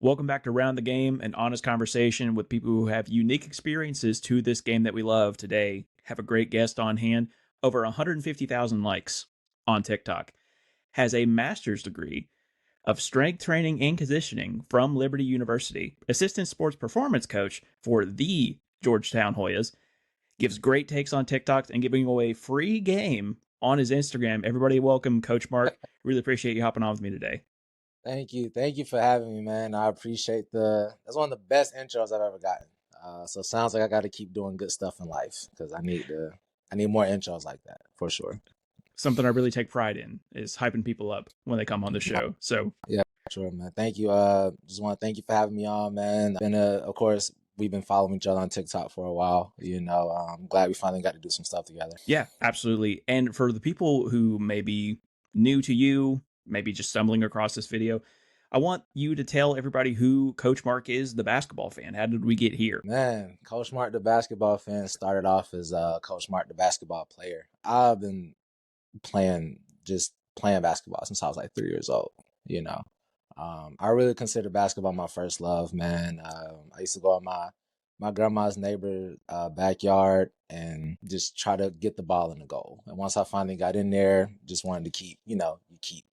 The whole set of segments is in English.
Welcome back to Round the Game, an honest conversation with people who have unique experiences to this game that we love. Today, have a great guest on hand, over 150,000 likes on TikTok, has a master's degree of strength training and conditioning from Liberty University, assistant sports performance coach for the Georgetown Hoyas, gives great takes on TikToks and giving away free game on his Instagram. Everybody welcome Coach Marq. Really appreciate you hopping on with me today. Thank you. Thank you for having me, man. I appreciate that's one of the best intros I've ever gotten. So it sounds like I got to keep doing good stuff in life because I need more intros like that for sure. Something I really take pride in is hyping people up when they come on the show. So Yeah, sure, man. Thank you. Just want to thank you for having me on, man. Of course, we've been following each other on TikTok for a while. I'm glad we finally got to do some stuff together. yeah, absolutely. And for the people who may be new to you, maybe just stumbling across this video, I want you to tell everybody who Coach Marq is, the basketball fan. How did we get here? Man, Coach Marq, the basketball fan, started off as Coach Marq, the basketball player. I've been playing basketball since I was like 3 years old. You know, I really consider basketball my first love, man. I used to go in my grandma's neighbor backyard and just try to get the ball in the goal. And once I finally got in there, just wanted to keep,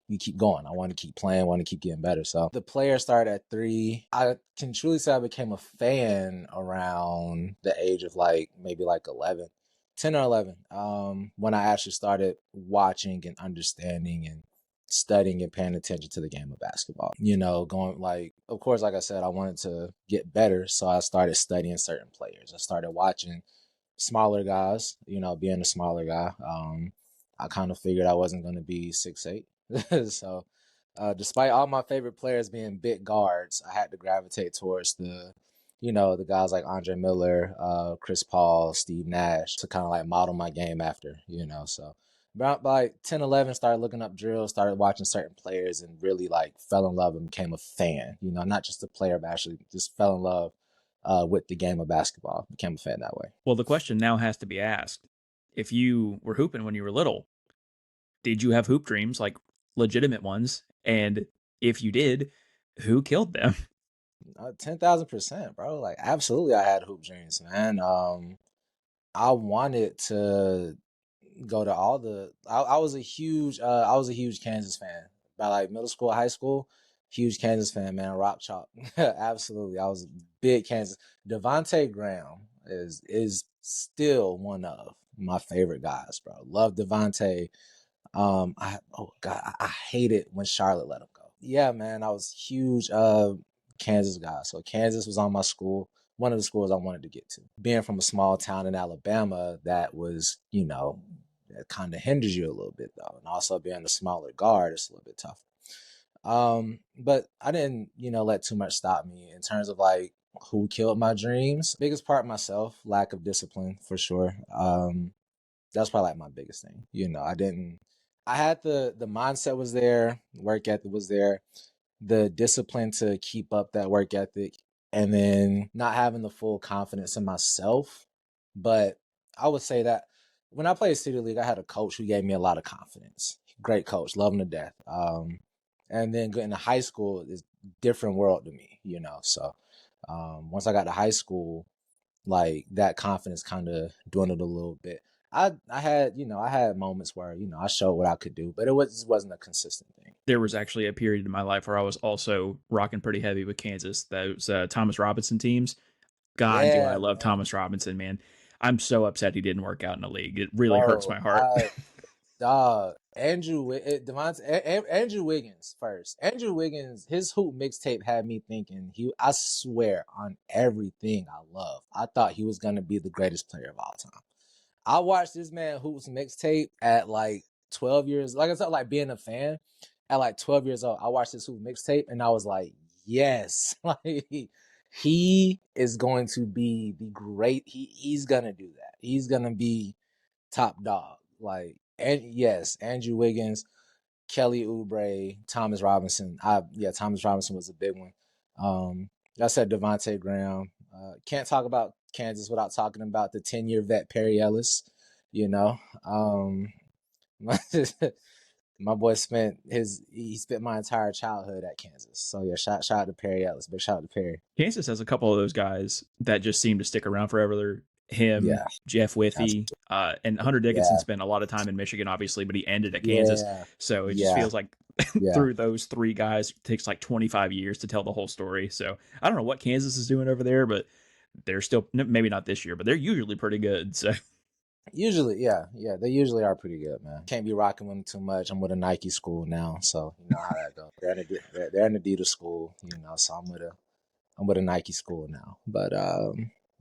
you keep going. I wanted to keep playing, wanted to keep getting better. So the player started at 3. I can truly say I became a fan around the age of maybe 11. 10 or 11, when I actually started watching and understanding and studying and paying attention to the game of basketball. Of course, like I said, I wanted to get better. So I started studying certain players. I started watching smaller guys, being a smaller guy. I kind of figured I wasn't going to be 6'8". So despite all my favorite players being big guards, I had to gravitate towards the guys like Andre Miller, Chris Paul, Steve Nash to kind of like model my game after, So about by 10, 11, started looking up drills, started watching certain players and really fell in love and became a fan, not just a player, but actually just fell in love with the game of basketball, became a fan that way. Well, the question now has to be asked. If you were hooping when you were little, did you have hoop dreams, like legitimate ones? And if you did, who killed them? 10,000%, bro. Like, absolutely, I had hoop dreams, man. I wanted to go to all the. I was a huge Kansas fan by middle school, high school. Huge Kansas fan, man. Rock chalk, absolutely. I was a big Kansas. Devontae Graham is still one of my favorite guys, bro. Love Devontae. Oh God, I hate it when Charlotte let him go. Yeah, man, I was huge Kansas guy. So Kansas was on my school, one of the schools I wanted to get to. Being from a small town in Alabama, that was, that kind of hinders you a little bit though. And also being a smaller guard, it's a little bit tougher. But I didn't, let too much stop me in terms of who killed my dreams. Biggest part myself, lack of discipline for sure. That's probably my biggest thing. I had the mindset was there, work ethic was there, the discipline to keep up that work ethic, and then not having the full confidence in myself. But I would say that when I played City League, I had a coach who gave me a lot of confidence. Great coach, love him to death. And then getting to high school is different world to me, So once I got to high school, that confidence kind of dwindled a little bit. I had moments where I showed what I could do, but it wasn't a consistent thing. There was actually a period in my life where I was also rocking pretty heavy with Kansas. Those Thomas Robinson teams. God, do I Yeah, love man. Thomas Robinson, man. I'm so upset he didn't work out in the league. It really hurts Bro, my heart. dog, Andrew Wiggins first. Andrew Wiggins, his hoop mixtape had me thinking I swear on everything I love, I thought he was gonna be the greatest player of all time. I watched this man hoops mixtape at 12 years. Like I said, being a fan at 12 years old, I watched this hoop mixtape and I was like, yes, he is going to be the great. He's gonna do that. He's gonna be top dog. And yes, Andrew Wiggins, Kelly Oubre, Thomas Robinson. Thomas Robinson was a big one. I said Devontae Graham. Can't talk about Kansas without talking about the 10-year vet Perry Ellis. Um, My boy he spent my entire childhood at Kansas. So yeah, shout out to Perry Ellis. Big shout out to Perry. Kansas has a couple of those guys that just seem to stick around forever. They're him, Yeah, Jeff Withey, absolutely. and Hunter Dickinson Yeah, spent a lot of time in Michigan, obviously, but he ended at Kansas. yeah, So it just yeah, feels like yeah. through those three guys, it takes like 25 years to tell the whole story. So I don't know what Kansas is doing over there, but they're still, maybe not this year, but they're usually pretty good. So Usually, yeah, they usually are pretty good, man. Can't be rocking with them too much. I'm with a Nike school now, so you know how that goes. They're an Adidas school, you know, so I'm with a Nike school now. But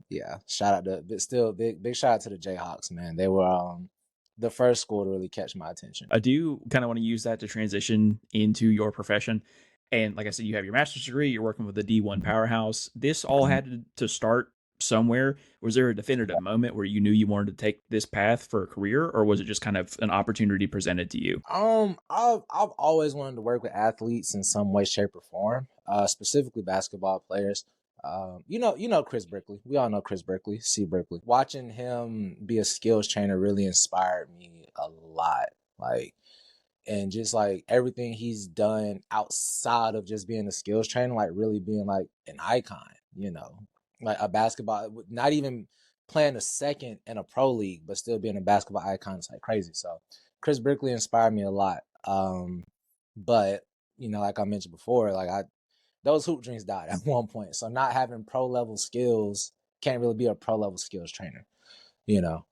yeah, shout out to but still big shout out to the Jayhawks, man. They were the first school to really catch my attention. I do kind of want to use that to transition into your profession. And like I said, you have your master's degree, you're working with a D1 powerhouse. This all Mhm. had to start somewhere. Was there a definitive moment where you knew you wanted to take this path for a career, or was it just kind of an opportunity presented to you? I've always wanted to work with athletes in some way, shape, or form. Specifically basketball players. You know Chris Brickley. We all know Chris Brickley, C. Brickley. Watching him be a skills trainer really inspired me a lot. Like, and just like everything he's done outside of just being a skills trainer, like really being like an icon. You know, like a basketball, not even playing a second in a pro league, but still being a basketball icon is like crazy. So Chris Brickley inspired me a lot. But you know, like I mentioned before, like I those hoop dreams died at one point. So not having pro level skills can't really be a pro level skills trainer, you know.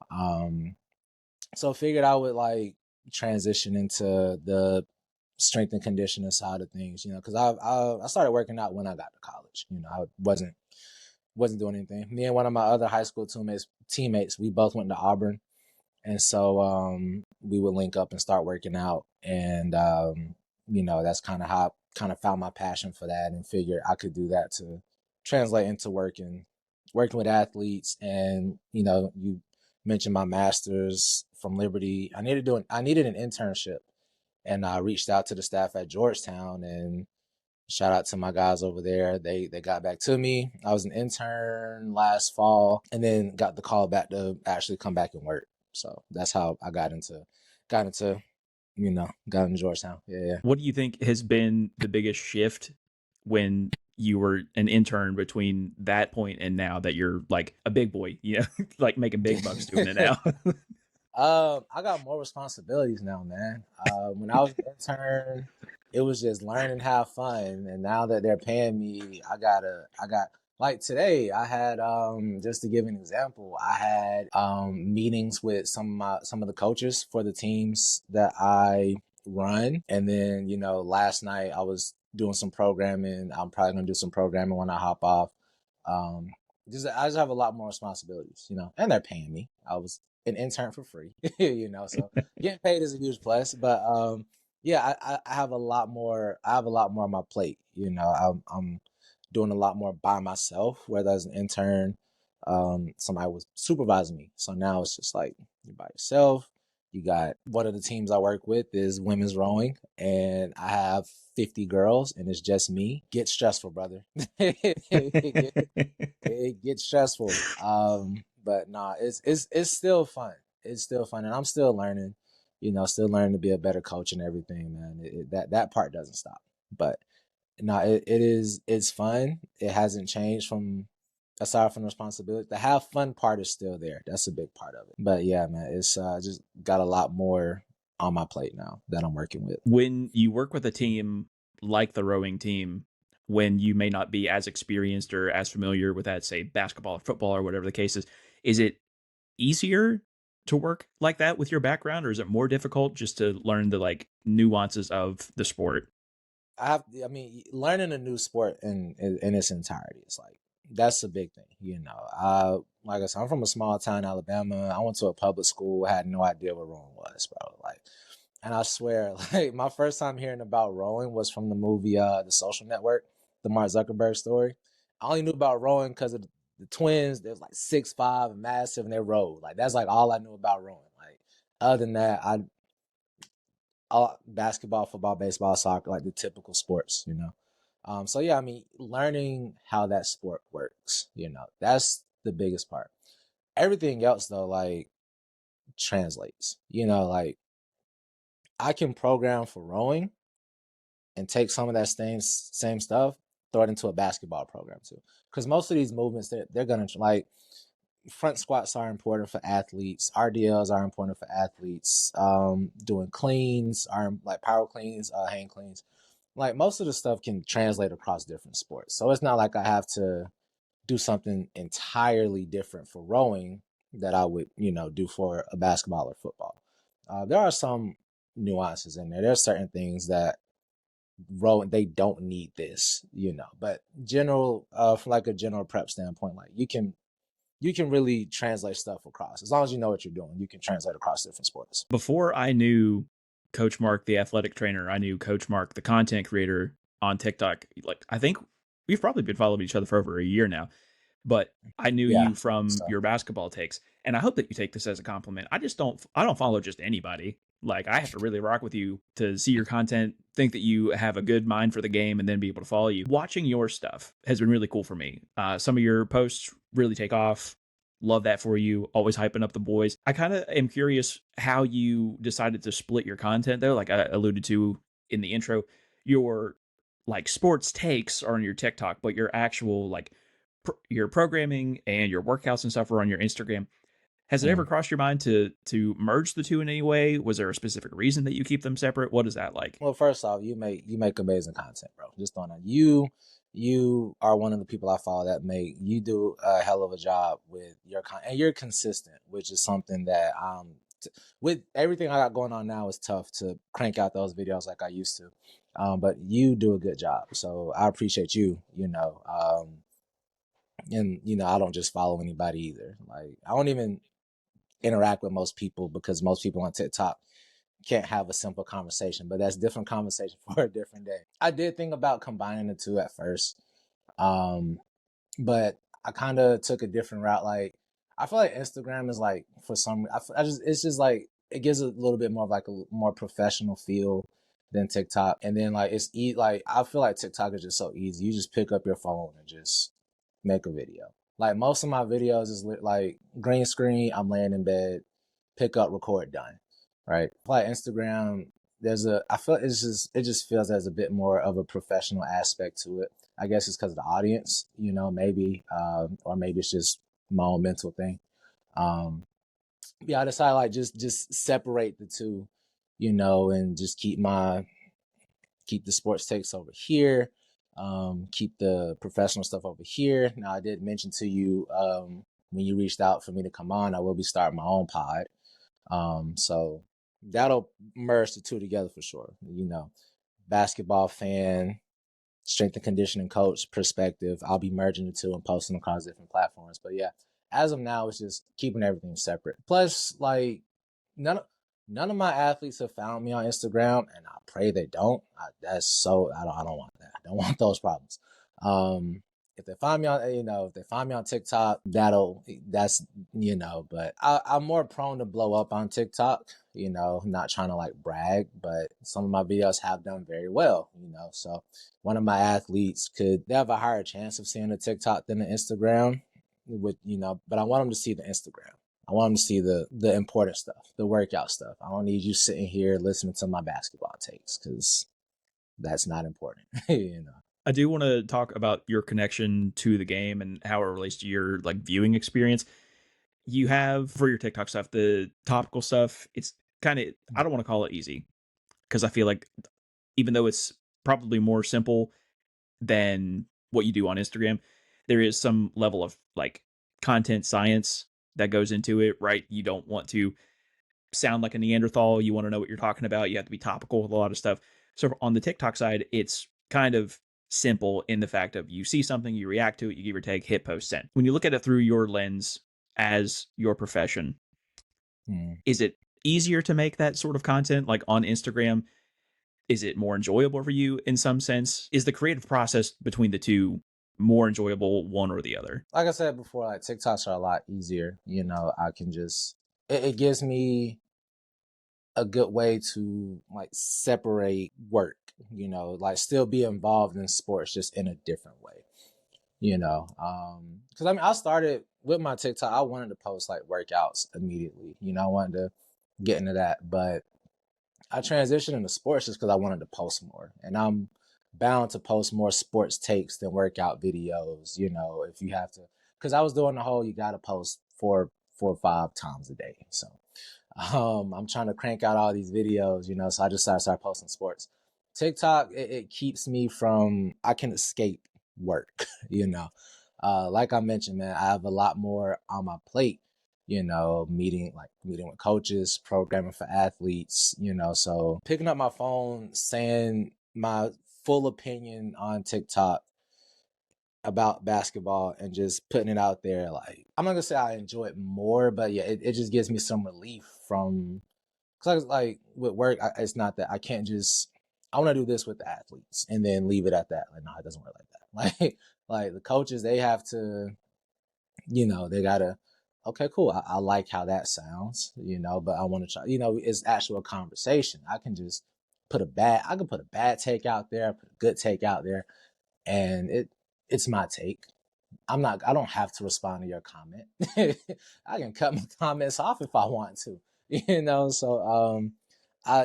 So figured I would like transition into the strength and conditioning side of things, you know, because I started working out when I got to college. You know, I wasn't doing anything. Me and one of my other high school teammates, we both went to Auburn, and so we would link up and start working out, and you know that's kind of how I kind of found my passion for that, and figured I could do that to translate into working with athletes. And you know, you mentioned my master's from Liberty. I needed an internship, and I reached out to the staff at Georgetown, and shout out to my guys over there. They got back to me. I was an intern last fall, and then got the call back to actually come back and work. So that's how I got into got into Georgetown. Yeah, yeah. What do you think has been the biggest shift when you were an intern between that point and now that you're like a big boy, you know, like making big bucks doing it now? I got more responsibilities now, man. When I was an intern, it was just learn and have fun. And now that they're paying me, I got like today, I had just to give an example, I had meetings with some of the coaches for the teams that I run. And then, you know, last night I was doing some programming. I'm probably gonna do some programming when I hop off. Um, I just have a lot more responsibilities, you know, and they're paying me. I was an intern for free, you know, so getting paid is a huge plus. But yeah, I have a lot more. I have a lot more on my plate. You know, I'm doing a lot more by myself. Whether as an intern, somebody was supervising me. So now it's just like you're by yourself. You got one of the teams I work with is women's rowing, and I have 50 girls, and it's just me. Get stressful, brother. It gets stressful. But nah, it's still fun. It's still fun, and I'm still learning. You know, still learning to be a better coach and everything, man. That part doesn't stop. But no, it's fun. It hasn't changed from aside from the responsibility. The have fun part is still there. That's a big part of it. But yeah, man, it's just got a lot more on my plate now that I'm working with. When you work with a team like the rowing team, when you may not be as experienced or as familiar with that, say basketball or football or whatever the case is it easier to work like that with your background, or is it more difficult just to learn the like nuances of the sport? I mean, learning a new sport in its entirety is like that's a big thing, you know. Like I said, I'm from a small town, Alabama. I went to a public school, had no idea what rowing was, bro. Like, and I swear, like my first time hearing about rowing was from the movie The Social Network, the Mark Zuckerberg story. I only knew about rowing because of the twins. They was like 6'5" and massive, and they rowed. Like that's like all I knew about rowing. Like other than that, I basketball, football, baseball, soccer, like the typical sports, you know. So yeah, I mean, learning how that sport works, you know, that's the biggest part. Everything else though, like translates, you know, like I can program for rowing and take some of that same stuff, throw it into a basketball program too. Because most of these movements, they're gonna like front squats are important for athletes. RDLs are important for athletes. Doing cleans are like power cleans, hang cleans. Like most of the stuff can translate across different sports. So it's not like I have to do something entirely different for rowing that I would, do for a basketball or football. There are some nuances in there. There are certain things that rowing they don't need this, But from like a general prep standpoint, like you can really translate stuff across as long as you know what you're doing. You can translate across different sports. Before I knew Coach Marq, the athletic trainer, I knew Coach Marq, the content creator on TikTok. Like, I think we've probably been following each other for over a year now, but I knew Yeah. you from So your basketball takes. And I hope that you take this as a compliment. I don't follow just anybody. Like, I have to really rock with you to see your content, think that you have a good mind for the game, and then be able to follow you. Watching your stuff has been really cool for me. Some of your posts really take off. Love that for you. Always hyping up the boys. I kind of am curious how you decided to split your content though. Like I alluded to in the intro, your like sports takes are on your TikTok, but your actual like your programming and your workouts and stuff are on your Instagram. Has it ever mm. crossed your mind to merge the two in any way? Was there a specific reason that you keep them separate? What is that like? Well, first off, you make amazing content, bro. Just on that, you are one of the people I follow that you do a hell of a job with your content, and you're consistent, which is something that with everything I got going on now, it's tough to crank out those videos like I used to. But you do a good job, so I appreciate you. And I don't just follow anybody either. Like I don't even interact with most people because most people on TikTok can't have a simple conversation, but that's different conversation for a different day. I did think about combining the two at first, um, but I kind of took a different route. Like I feel like Instagram is like for some, I just it's just like it gives a little bit more of like a more professional feel than TikTok, and then like like I feel like TikTok is just so easy. You just pick up your phone and just make a video. Like most of my videos is like green screen. I'm laying in bed, pick up, record, done. Right. Like Instagram, I feel it just feels there's a bit more of a professional aspect to it. I guess it's because of the audience, maybe, or maybe it's just my own mental thing. Um, yeah, I decided like just separate the two, and just keep the sports takes over here, keep the professional stuff over here. Now, I did mention to you when you reached out for me to come on, I will be starting my own pod. So that'll merge the two together for sure. Basketball fan, strength and conditioning coach perspective. I'll be merging the two and posting across different platforms. But yeah, as of now, it's just keeping everything separate. Plus, like none of my athletes have found me on Instagram, and I pray they don't. I don't want that. I don't want those problems. If they find me on, if they find me on TikTok, that's But I'm more prone to blow up on TikTok. Not trying to like brag, but some of my videos have done very well. So one of my athletes they have a higher chance of seeing the TikTok than the Instagram. But I want them to see the Instagram. I want them to see the important stuff, the workout stuff. I don't need you sitting here listening to my basketball takes because that's not important. I do want to talk about your connection to the game and how it relates to your like viewing experience. You have for your TikTok stuff, the topical stuff. It's kind of I don't want to call it easy because I feel like even though it's probably more simple than what you do on Instagram, there is some level of like content science that goes into it, right? You don't want to sound like a Neanderthal. You want to know what you're talking about. You have to be topical with a lot of stuff. So on the TikTok side, it's kind of simple in the fact of you see something, you react to it, you give your take, hit post, send. When you look at it through your lens as your profession, Hmm. is it easier to make that sort of content like on Instagram? Is it more enjoyable for you in some sense? Is the creative process between the two more enjoyable, one or the other? Like I said before, like TikToks are a lot easier. I can just it gives me a good way to like separate work. Like still be involved in sports just in a different way. Because I mean, I started with my TikTok. I wanted to post like workouts immediately. I wanted to get into that, but I transitioned into sports just because I wanted to post more, and I'm bound to post more sports takes than workout videos. You know, if you have to, because I was doing the whole you got to post 4 or 5 times a day. So I'm trying to crank out all these videos, you know, so I just started posting sports. TikTok, it keeps me from, I can escape work, you know. Like I mentioned, man, I have a lot more on my plate, you know, meeting with coaches, programming for athletes, you know. So picking up my phone, saying my full opinion on TikTok about basketball and just putting it out there, like I'm not gonna say I enjoy it more, but yeah, it just gives me some relief from, because like with work, it's not that I can't just, I want to do this with the athletes and then leave it at that. Like, no, it doesn't work like that. Like the coaches, they have to, you know, they gotta, okay, cool. I like how that sounds, you know, but I want to try, you know, it's actual conversation. I can just I can put a bad take out there, put a good take out there, and it's my take. I don't have to respond to your comment. I can cut my comments off if I want to, you know. So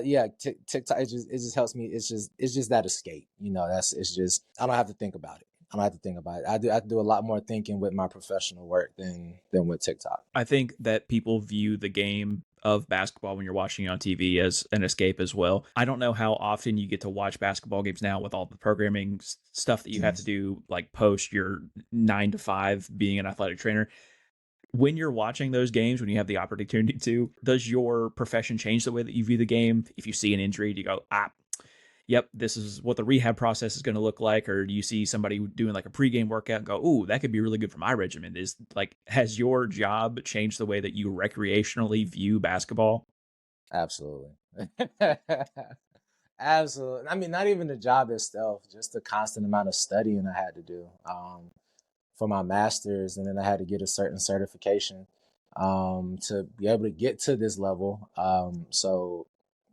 yeah, TikTok, it just helps me. It's just that escape, you know. It's just, I don't have to think about it. I don't have to think about it. I do a lot more thinking with my professional work than with TikTok. I think that people view the game of basketball when you're watching it on TV as an escape as well. I don't know how often you get to watch basketball games now with all the programming stuff that you have to do, like post your 9 to 5 being an athletic trainer. When you're watching those games, when you have the opportunity to, does your profession change the way that you view the game? If you see an injury, do you go, yep, this is what the rehab process is going to look like? Or do you see somebody doing like a pregame workout and go, ooh, that could be really good for my regimen? Is like, has your job changed the way that you recreationally view basketball? Absolutely. Absolutely. I mean, not even the job itself, just the constant amount of studying I had to do. For my master's, and then I had to get a certain certification to be able to get to this level. So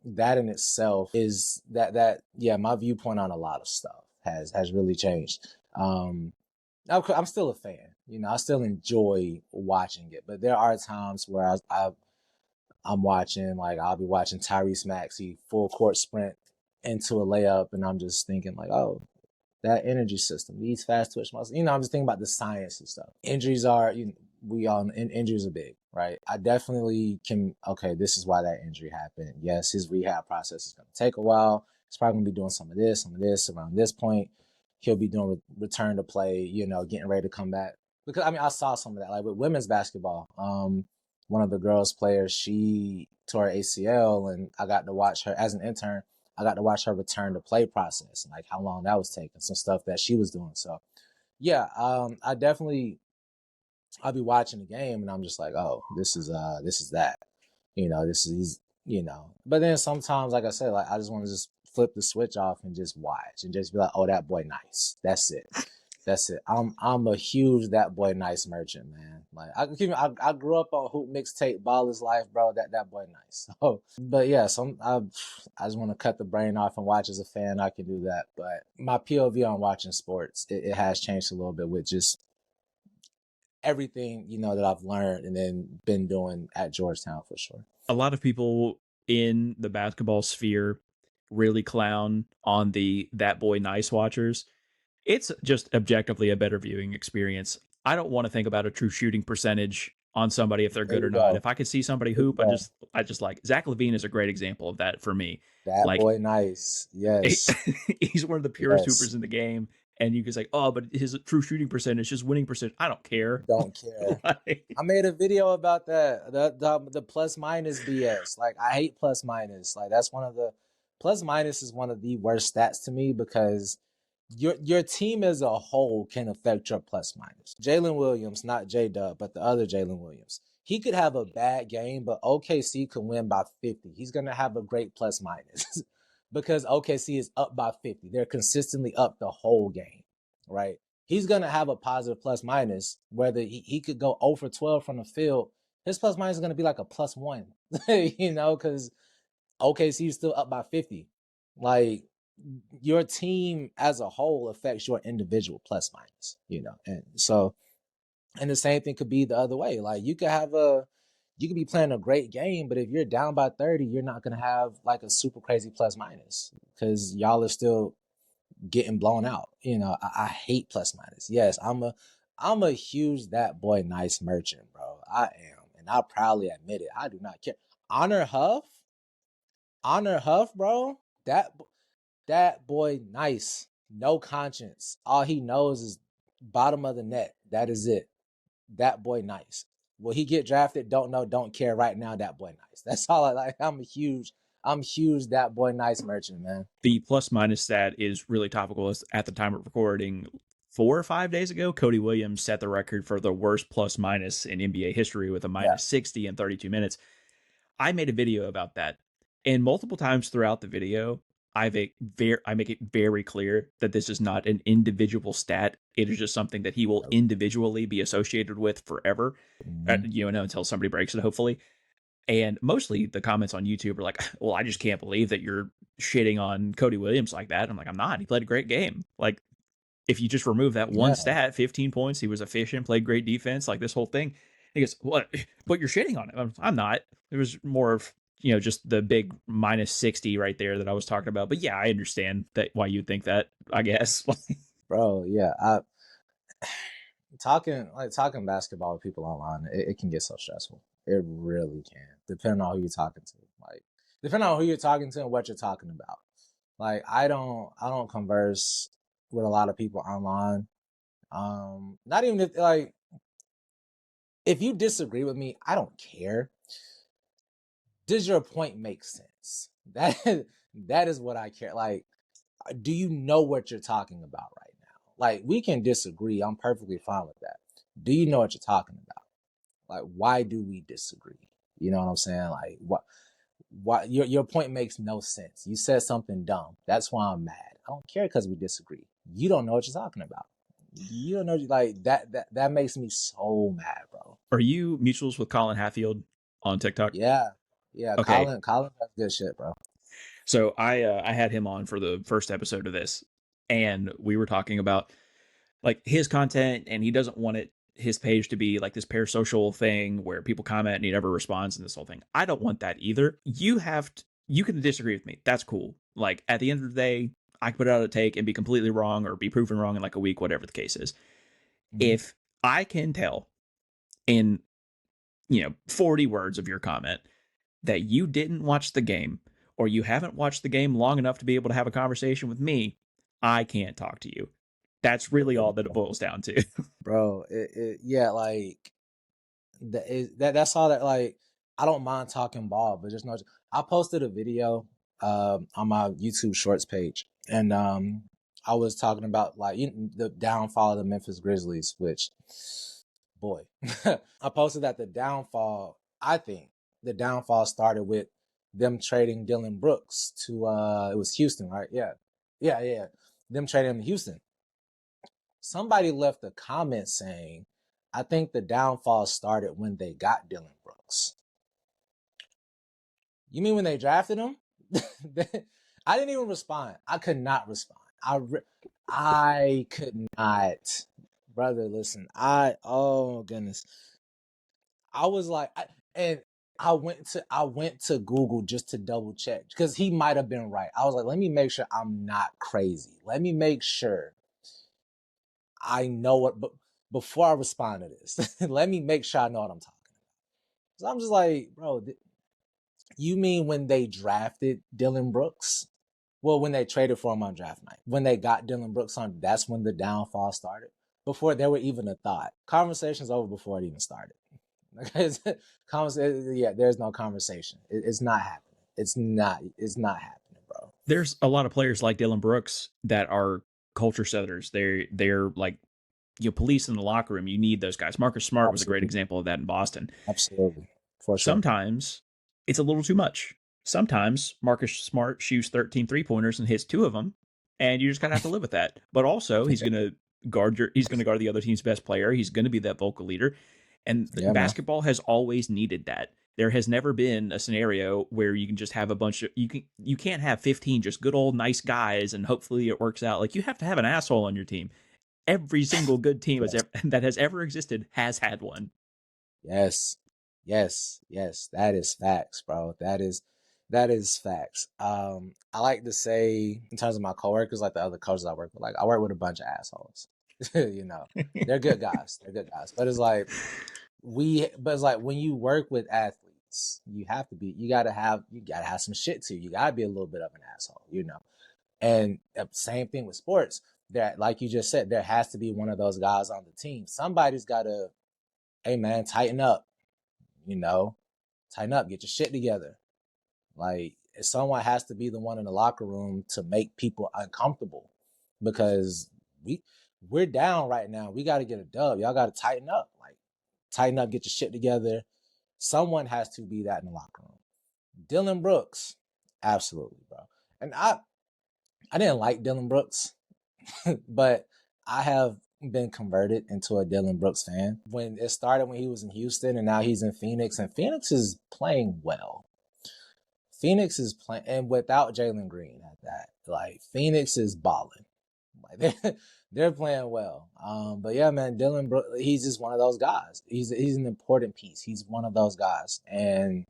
that in itself is that yeah, my viewpoint on a lot of stuff has really changed. I'm still a fan, you know. I still enjoy watching it, but there are times where I'm watching, like I'll be watching Tyrese Maxey full court sprint into a layup, and I'm just thinking like, oh, that energy system, these fast twitch muscles. You know, I'm just thinking about the science and stuff. Injuries are, you know, injuries are big, right? I definitely can. Okay, this is why that injury happened. Yes, his rehab process is going to take a while. He's probably going to be doing some of this around this point. He'll be doing return to play, you know, getting ready to come back. Because I mean, I saw some of that, like with women's basketball. One of the girls players, she tore her ACL, and I got to watch her as an intern. I got to watch her return to play process and like how long that was taking, some stuff that she was doing. So yeah, I definitely, I'll be watching the game and I'm just like, oh, this is that, you know, this is, you know. But then sometimes, like I said, like I just want to just flip the switch off and just watch and just be like, oh, that boy nice. That's it. That's it. I'm a huge that boy nice merchant, man. Like I grew up on Hoop Mixtape, Ball is Life, bro. That boy nice. So, but yeah, I just want to cut the brain off and watch as a fan. I can do that, but my POV on watching sports, it has changed a little bit with just everything, you know, that I've learned and then been doing at Georgetown for sure. A lot of people in the basketball sphere really clown on the that boy nice watchers. It's just objectively a better viewing experience. I don't want to think about a true shooting percentage on somebody if they're There good or you not. go. If I could see somebody There you hoop, go. I just like Zach Levine is a great example of that for me. That Like boy nice. Yes. he's one of the purest Yes. hoopers in the game, and you can say, "Oh, but his true shooting percentage, his winning percentage, I don't care." Don't care. Like, I made a video about that. The plus minus BS. Like I hate plus minus. Like that's one of the, plus minus is one of the worst stats to me because your team as a whole can affect your plus minus. Jalen Williams, not J Dub, but the other Jalen Williams. He could have a bad game, but OKC could win by 50. He's gonna have a great plus minus because OKC is up by 50. They're consistently up the whole game, right? He's going to have a positive plus minus, whether he could go 0 for 12 from the field. His plus minus is going to be like a +1, you know, because OKC is still up by 50. Like your team as a whole affects your individual plus minus, you know. And so, and the same thing could be the other way. Like you could have you could be playing a great game, but if you're down by 30, you're not gonna have like a super crazy plus minus because y'all are still getting blown out. I hate plus minus. Yes, I'm a huge that boy nice merchant, bro. I am, and I proudly admit it. I do not care. Honor Huff, Honor Huff, bro. That boy nice, no conscience. All he knows is bottom of the net. That is it. That boy nice. Will he get drafted? Don't know, don't care right now. That boy nice. That's all I like. I'm huge that boy nice merchant, man. The plus minus stat is really topical. At the time of recording, 4 or 5 days ago, Cody Williams set the record for the worst plus minus in NBA history with a Yeah. minus 60 in 32 minutes. I made a video about that, and multiple times throughout the video, I make it very clear that this is not an individual stat. It is just something that he will individually be associated with forever, Mhm. until somebody breaks it, hopefully. And mostly the comments on YouTube are like, well, I just can't believe that you're shitting on Cody Williams like that. I'm like, I'm not. He played a great game. Like, if you just remove that one Yeah, stat, 15 points, he was efficient, played great defense, like this whole thing. He goes, what? But you're shitting on him. I'm not. It was more of, just the big minus 60 right there that I was talking about. But yeah, I understand that why you think that, I guess. bro. Yeah, talking basketball with people online, it can get so stressful. It really can, depending on who you're talking to. Like, depending on who you're talking to and what you're talking about. Like, I don't converse with a lot of people online. Not even if you disagree with me, I don't care. Does your point make sense? That is what I care. Like, do you know what you're talking about right now? Like, we can disagree. I'm perfectly fine with that. Do you know what you're talking about? Like, why do we disagree? You know what I'm saying? Like, what your point makes no sense. You said something dumb. That's why I'm mad. I don't care because we disagree. You don't know what you're talking about. You don't know, like that makes me so mad, bro. Are you mutuals with Colin Hatfield on TikTok? Yeah. Yeah, Okay. Colin does good shit, bro. So I had him on for the first episode of this, and we were talking about like his content, and he doesn't want his page to be like this parasocial thing where people comment and he never responds and this whole thing. I don't want that either. You can disagree with me. That's cool. Like at the end of the day, I can put out a take and be completely wrong or be proven wrong in like a week, whatever the case is. Mhm. If I can tell in 40 words of your comment that you didn't watch the game or you haven't watched the game long enough to be able to have a conversation with me, I can't talk to you. That's really all that it boils down to. Bro, yeah, like that's all that, like, I don't mind talking ball, but just know I posted a video on my YouTube Shorts page, and I was talking about like the downfall of the Memphis Grizzlies, which, boy, I posted that the downfall. I think the downfall started with them trading Dylan Brooks to it was Houston, right? Yeah, yeah. Them trading him to Houston. Somebody left a comment saying, I think the downfall started when they got Dylan Brooks. You mean when they drafted him? I didn't even respond. I could not respond. I could not. Brother, listen. Oh goodness. I was like, and I went to Google just to double check because he might have been right. I was like, let me make sure I'm not crazy. Let me make sure I know what, but before I respond to this, let me make sure I know what I'm talking about. So I'm just like, bro, you mean when they drafted Dylan Brooks? Well, when they traded for him on draft night, when they got Dylan Brooks on, that's when the downfall started. Before there were even a thought. Conversation's over before it even started. Yeah, there's no conversation. It's not happening. It's not happening, bro. There's a lot of players like Dylan Brooks that are culture setters. They're like police in the locker room. You need those guys. Marcus Smart was a great Absolutely. example of that in Boston. Absolutely. For sure. Sometimes it's a little too much. Sometimes Marcus Smart shoots 13 3-pointers and hits two of them, and you just kind of have to live with that. But also, he's going to guard the other team's best player. He's going to be that vocal leader. And Yeah, man. basketball has always needed that. There has never been a scenario where you can just have a bunch of you can't have 15 just good old nice guys and hopefully it works out. Like you have to have an asshole on your team. Every single good team Yes. that has ever existed has had one. Yes. Yes, yes, that is facts, bro. That is facts. I like to say in terms of my coworkers, like the other coaches I work with, like I work with a bunch of assholes. You know, they're good guys. They're good guys. But it's like when you work with athletes, you gotta have some shit too. You gotta be a little bit of an asshole, you know. And same thing with sports. That, like you just said, there has to be one of those guys on the team. Somebody's gotta, hey man, tighten up, you know, tighten up, get your shit together. Like someone has to be the one in the locker room to make people uncomfortable because we we're down right now. We got to get a dub. Y'all got to tighten up. Like tighten up, get your shit together. Someone has to be that in the locker room. Dylan Brooks, absolutely, bro. And I didn't like Dylan Brooks, but I have been converted into a Dylan Brooks fan. When it started when he was in Houston and now he's in Phoenix, and Phoenix is playing well. Phoenix is playing, and without Jalen Green at that, like Phoenix is balling. Like they're playing well. But yeah, man, Dylan Brooks, he's just one of those guys. He's an important piece. He's one of those guys. And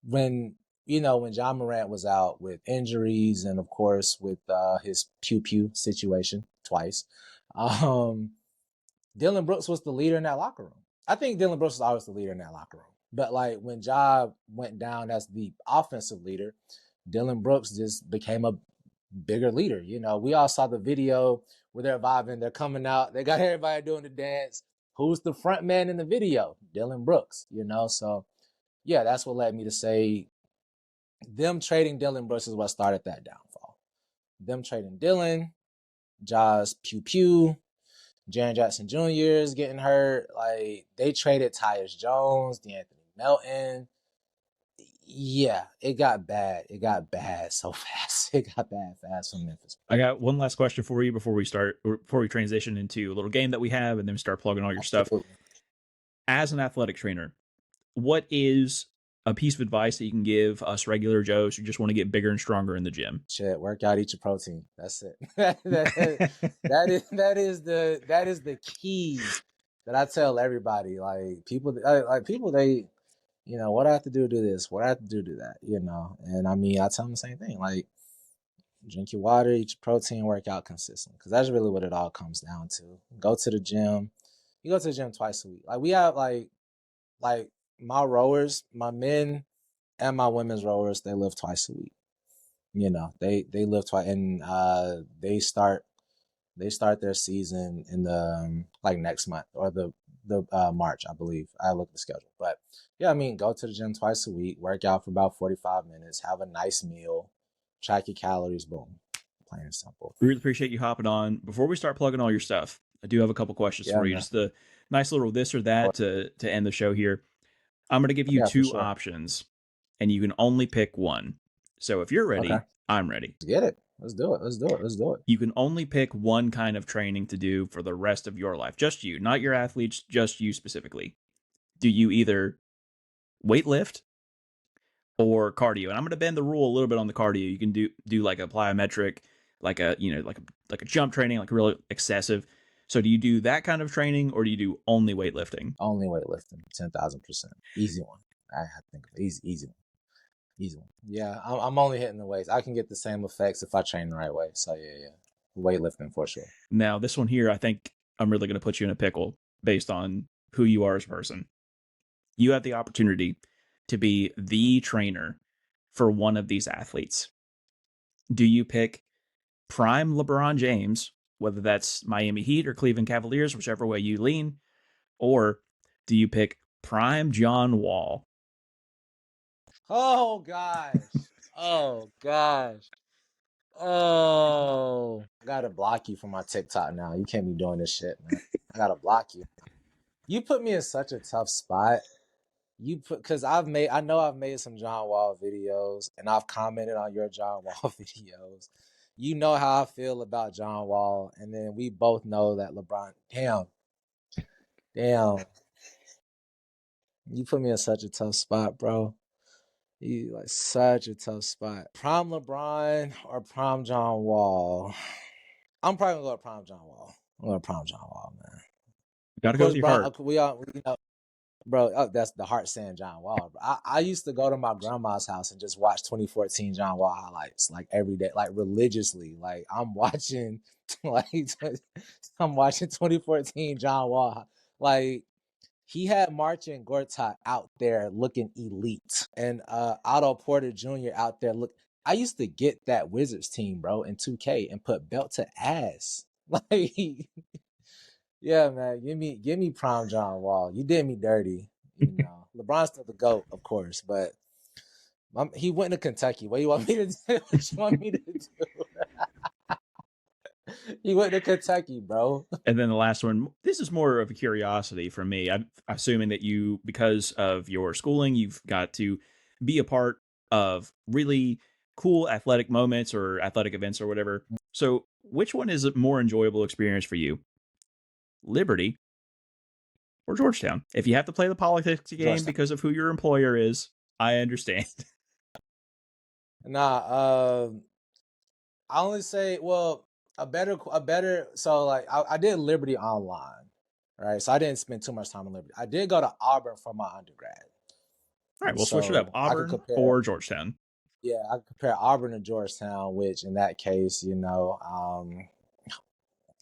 when when John Morant was out with injuries and of course with his pew pew situation twice, um, Dylan Brooks was the leader in that locker room. I think Dylan Brooks was always the leader in that locker room. But like when Ja went down as the offensive leader, Dylan Brooks just became a bigger leader. You know, we all saw the video where they're vibing, they're coming out, they got everybody doing the dance. Who's the front man in the video? Dylan Brooks, you know? So yeah, that's what led me to say them trading Dylan Brooks is what started that downfall. Them trading Dylan, Ja's pew pew, Jaren Jackson Jr. is getting hurt. Like they traded Tyus Jones, DeAnthony Melton. Yeah, it got bad. It got bad so fast. It got bad fast from Memphis. I got one last question for you before we transition into a little game that we have and then start plugging all your stuff. Absolutely. As an athletic trainer, what is a piece of advice that you can give us regular Joes who just want to get bigger and stronger in the gym? Shit, work out, eat your protein. That's it. that is the key that I tell everybody. Like people, they, what I have to do to do this, what I have to do that, And I mean, I tell them the same thing. Like, drink your water, eat your protein, work out consistent, because that's really what it all comes down to. Go to the gym. You go to the gym twice a week. Like we have like my rowers, my men and my women's rowers, they live twice a week. They live twice, and they start their season in the like next month or the March, I believe. I look at the schedule, but yeah, I mean, go to the gym twice a week, work out for about 45 minutes, have a nice meal, track your calories, boom, plain and simple. Really appreciate you hopping on. Before we start plugging all your stuff, I do have a couple questions Yeah, for you. man. Just a nice little this or that to end the show here. I'm going to give you Yeah, for two sure. options, and you can only pick one. So if you're Okay, ready, I'm ready. let's get it. Let's do it. Let's do it. Let's do it. You can only pick one kind of training to do for the rest of your life. Just you, not your athletes, just you specifically. Do you either weight lift or cardio? And I'm going to bend the rule a little bit on the cardio. You can do like a plyometric, like a like a jump training, like really excessive. So do you do that kind of training, or do you do only weightlifting? Only weightlifting, 10,000%. Easy one. I think easy one. Easy one. Yeah, I'm only hitting the weights. I can get the same effects if I train the right way. So yeah. Weightlifting for sure. Now this one here, I think I'm really going to put you in a pickle based on who you are as a person. You have the opportunity to be the trainer for one of these athletes. Do you pick prime LeBron James, whether that's Miami Heat or Cleveland Cavaliers, whichever way you lean, or do you pick prime John Wall? Oh gosh. Oh gosh. Oh, I gotta block you from my TikTok now. You can't be doing this shit, man. I gotta block you. You put me in such a tough spot. Because I know I've made some John Wall videos and I've commented on your John Wall videos. You know how I feel about John Wall, and then we both know that LeBron. Damn. You put me in such a tough spot, bro. You like such a tough spot. Prime LeBron or prime John Wall? I'm probably gonna go to prime John Wall. I'm going to prime John Wall, man. Got Of to go with course, your Bron. heart. We all bro. Oh, that's the Heart saying John Wall. Bro. I used to go to my grandma's house and just watch 2014 John Wall highlights like every day, like religiously. Like I'm watching, like I'm watching 2014 John Wall. Like he had Marcin Gortat out there looking elite, and Otto Porter Jr. out there look. I used to get that Wizards team, bro, in 2K and put belt to ass. Like, yeah, man, give me prime John Wall. You did me dirty, you know. LeBron's still the GOAT, of course, but he went to Kentucky. What do you want me to do? What you want me to do? He went to Kentucky, bro. And then the last one, this is more of a curiosity for me. I'm assuming that you, because of your schooling, you've got to be a part of really cool athletic moments or athletic events or whatever. So, which one is a more enjoyable experience for you? Liberty or Georgetown? If you have to play the politics game Georgetown. because of who your employer is, I understand. Nah, I only say, well, a better. So like, I did Liberty online, right? So I didn't spend too much time on Liberty. I did go to Auburn for my undergrad, All right, we'll switch it up. so I could Auburn compare. or Georgetown? Yeah, I could compare Auburn to Georgetown, which in that case,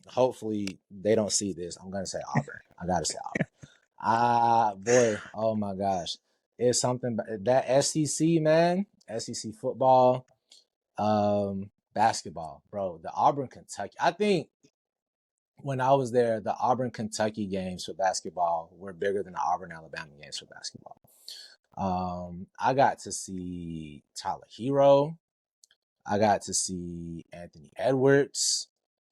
hopefully they don't see this. I'm gonna say Auburn. I gotta say Auburn. Ah, boy, oh my gosh, it's something that SEC, man, SEC football, basketball, bro. The Auburn Kentucky. I think when I was there, the Auburn Kentucky games for basketball were bigger than the Auburn Alabama games for basketball. I got to see Tyler Hero. I got to see Anthony Edwards.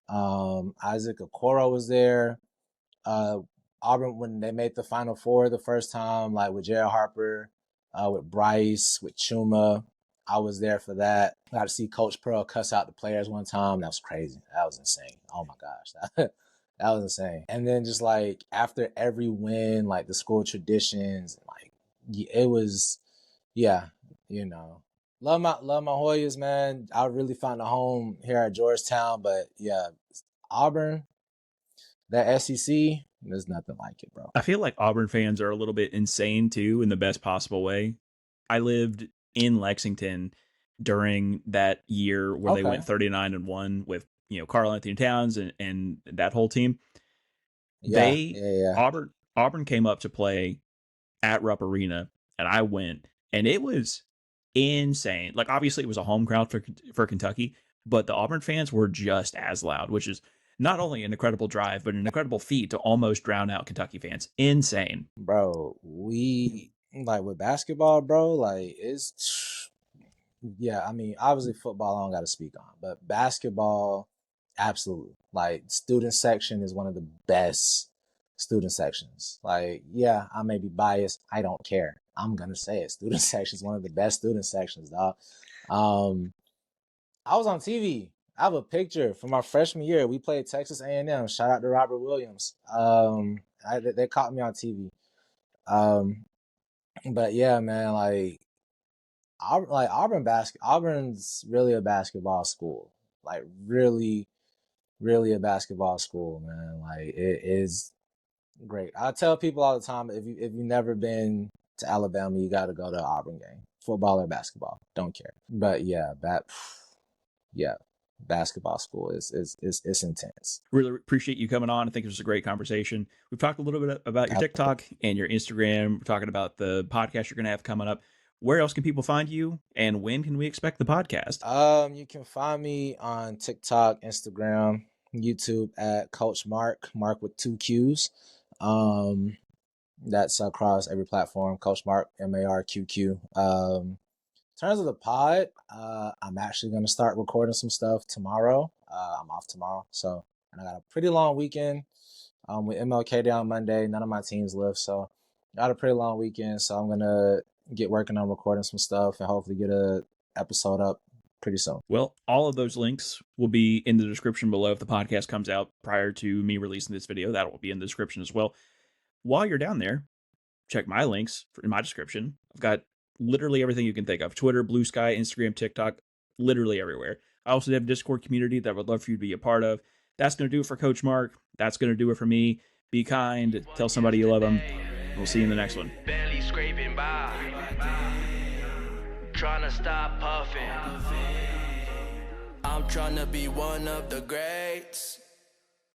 Isaac Okoro was there. Uh, Auburn, when they made the Final Four the first time, like with Jared Harper, with Bryce, with Chuma, I was there for that. I got to see Coach Pearl cuss out the players one time. That was crazy. That was insane. Oh my gosh, that was insane. And then just like after every win, like the school traditions, like it was, yeah, you know. Love my Hoyas, man. I really found a home here at Georgetown, but yeah, Auburn, that SEC, there's nothing like it, bro. I feel like Auburn fans are a little bit insane too, in the best possible way. I lived in Lexington during that year where they Okay. went 39-1 with Karl Anthony Towns and that whole team. Yeah, They yeah, yeah. Auburn came up to play at Rupp Arena, and I went, and it was insane. Like obviously it was a home crowd for Kentucky, but the Auburn fans were just as loud, which is not only an incredible drive, but an incredible feat to almost drown out Kentucky fans. Insane. Bro, we like with basketball, bro, like it's yeah, I mean, obviously football I don't got to speak on, but basketball, absolutely. Like student section is one of the best student sections. Like, yeah, I may be biased. I don't care. I'm gonna say it. Student section is one of the best student sections, dog. Um, I was on TV. I have a picture from our freshman year. We played Texas A&M. Shout out to Robert Williams. They caught me on TV. Um, but yeah, man, Auburn's really a basketball school. Like really, really a basketball school, man. Like it is great. I tell people all the time, if you've never been to Alabama, you got to go to an Auburn game, football or basketball, don't care. But yeah, yeah, basketball school is it's intense. Really appreciate you coming on. I think it was a great conversation. We've talked a little bit about your Absolutely. TikTok and your Instagram. We're talking about the podcast you're going to have coming up. Where else can people find you, and when can we expect the podcast? You can find me on TikTok, Instagram, YouTube at Coach Marq, Mark with two Q's. Um, that's across every platform. Coach Marq, MARQQ. In terms of the pod, I'm actually gonna start recording some stuff tomorrow. I'm off tomorrow, so and I got a pretty long weekend. With MLK Day on Monday, none of my teams live, so got a pretty long weekend. So I'm gonna get working on recording some stuff and hopefully get a episode up pretty soon. Well, all of those links will be in the description below if the podcast comes out prior to me releasing this video. That will be in the description as well. While you're down there, check my links in my description. I've got literally everything you can think of: Twitter, Blue Sky, Instagram, TikTok, literally everywhere. I also have a Discord community that I would love for you to be a part of. That's going to do it for Coach Marq. That's going to do it for me. Be kind. Tell somebody you love them. We'll see you in the next one. Barely scraping by, trying to stop puffing. I'm trying to be one of the greats.